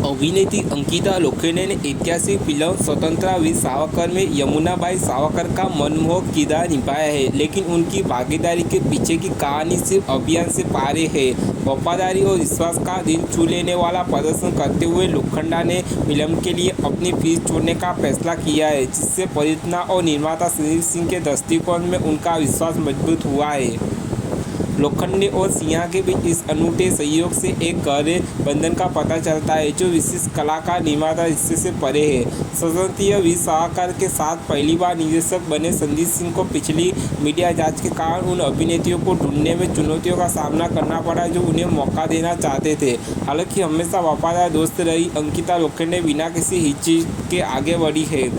अभिनेत्री अंकिता लोखंडे ने ऐतिहासिक फिल्म स्वतंत्रता वीर सावरकर में यमुनाबाई सावरकर का मनमोहक किरदार निभाया है, लेकिन उनकी भागीदारी के पीछे की कहानी सिर्फ अभियान से पारे है। वफादारी और विश्वास का दिल छू लेने वाला प्रदर्शन करते हुए लोखंडा ने फिल्म के लिए अपनी फीस छोड़ने का फैसला किया है, जिससे परियोजना और निर्माता संदीप सिंह के दृष्टिकोण में उनका विश्वास मजबूत हुआ है। लोखंडे और सिंह के बीच इस अनूठे सहयोग से एक गहरे बंधन का पता चलता है, जो विशिष्ट कलाकार निर्माता हिस्से से परे है। स्वतंत्रता वीर सावरकर के साथ पहली बार निर्देशक बने संदीप सिंह को पिछली मीडिया जांच के कारण उन अभिनेत्रियों को ढूंढने में चुनौतियों का सामना करना पड़ा जो उन्हें मौका देना चाहते थे। हालांकि हमेशा वफादार दोस्त रही अंकिता लोखंडे बिना किसी हिचक के आगे बढ़ी है।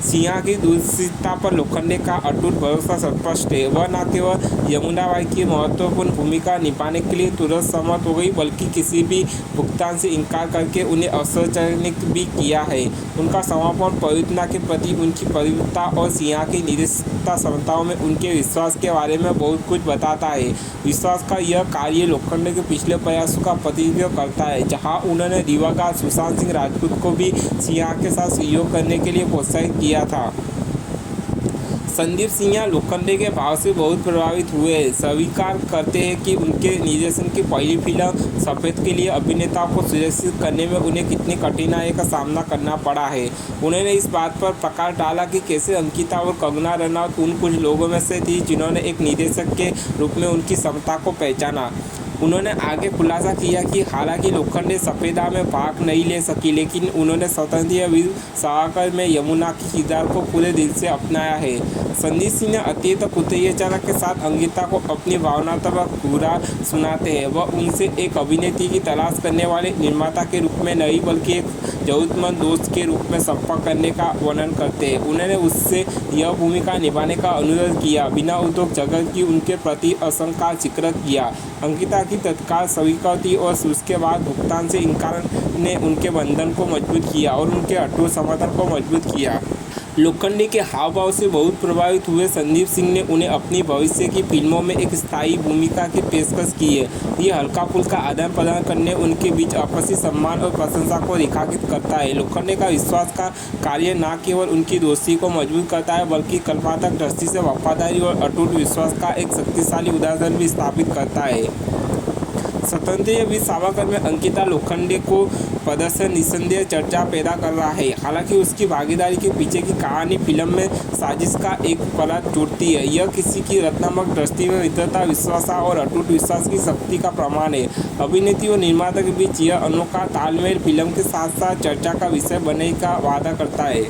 सिंह की दूरदर्शिता पर लोखंडे का अटूट भरोसा स्पष्ट है। वह न केवल यमुनाबाई की महत्वपूर्ण भूमिका निभाने के लिए तुरंत सहमत हो गई, बल्कि किसी भी भुगतान से इनकार करके उन्हें आश्चर्यचकित भी किया है। उनका समर्पण परियोजना के प्रति, उनकी परिपक्वता और सिंह की निर्देशिता क्षमताओं में उनके विश्वास के बारे में बहुत कुछ बताता है। विश्वास का यह कार्य लोखंडे के पिछले प्रयासों का प्रतिनिधित्व करता है, जहाँ उन्होंने दिवंगत सुशांत सिंह राजपूत को भी सिंह के साथ सहयोग करने के लिए प्रोत्साहित किया था। संदीप सिंह लोखंडे के भाव से बहुत प्रभावित हुए, स्वीकार करते हैं कि उनके निर्देशन की पहली फिल्म सफेद के लिए अभिनेताओं को सुरक्षित करने में उन्हें कितनी कठिनाई का सामना करना पड़ा है। उन्होंने इस बात पर प्रकाश डाला कि कैसे अंकिता और कंगना रनौत उन कुछ लोगों में से थी जिन्होंने एक निर्देशक के रूप में उनकी क्षमता को पहचाना। उन्होंने आगे खुलासा किया कि हालांकि लोखंडे सफेदा में भाग नहीं ले सकी, लेकिन उन्होंने स्वतंत्रता वीर सावरकर में यमुना के किरदार को पूरे दिल से अपनाया है। संदीप सिंह अत्यंत कुतूहलजनक के साथ अंकिता को अपनी भावनात्मक पूरा सुनाते हैं। वह उनसे एक अभिनेत्री की तलाश करने वाले निर्माता के रूप में नहीं, बल्कि एक जरूरतमंद दोस्त के रूप में संपर्क करने का वर्णन करते हैं। उन्होंने उससे यह भूमिका निभाने का अनुरोध किया, बिना उद्योग जगत की उनके प्रति आशंका का जिक्र किया। अंकिता की तत्काल स्वीकृति और उसके बाद भुगतान से इनकार ने उनके बंधन को मजबूत किया और उनके अटूट समर्थन को मजबूत किया। लोखंडे के हाव भाव से बहुत प्रभावित हुए संदीप सिंह ने उन्हें अपनी भविष्य की फिल्मों में एक स्थायी भूमिका की पेशकश की है। ये हल्का फुल्का आदान प्रदान करने उनके बीच आपसी सम्मान और प्रशंसा को रेखांकित करता है। लोखंडे का विश्वास का कार्य न केवल उनकी दोस्ती को मजबूत करता है, बल्कि कल्पनात्मक दृष्टि से वफादारी और अटूट विश्वास का एक शक्तिशाली उदाहरण भी स्थापित करता है। स्वतंत्रता वीर सावरकर में अंकिता लोखंडे को प्रदर्शन निस्संदेह चर्चा पैदा कर रहा है। हालांकि उसकी भागीदारी के पीछे की कहानी फिल्म में साजिश का एक परत जोड़ती है। यह किसी की रचनात्मक दृष्टि में मित्रता, विश्वास और अटूट विश्वास की शक्ति का प्रमाण है। अभिनेत्री और निर्माता के बीच यह अनोखा तालमेल फिल्म के साथ साथ चर्चा का विषय बनने का वादा करता है।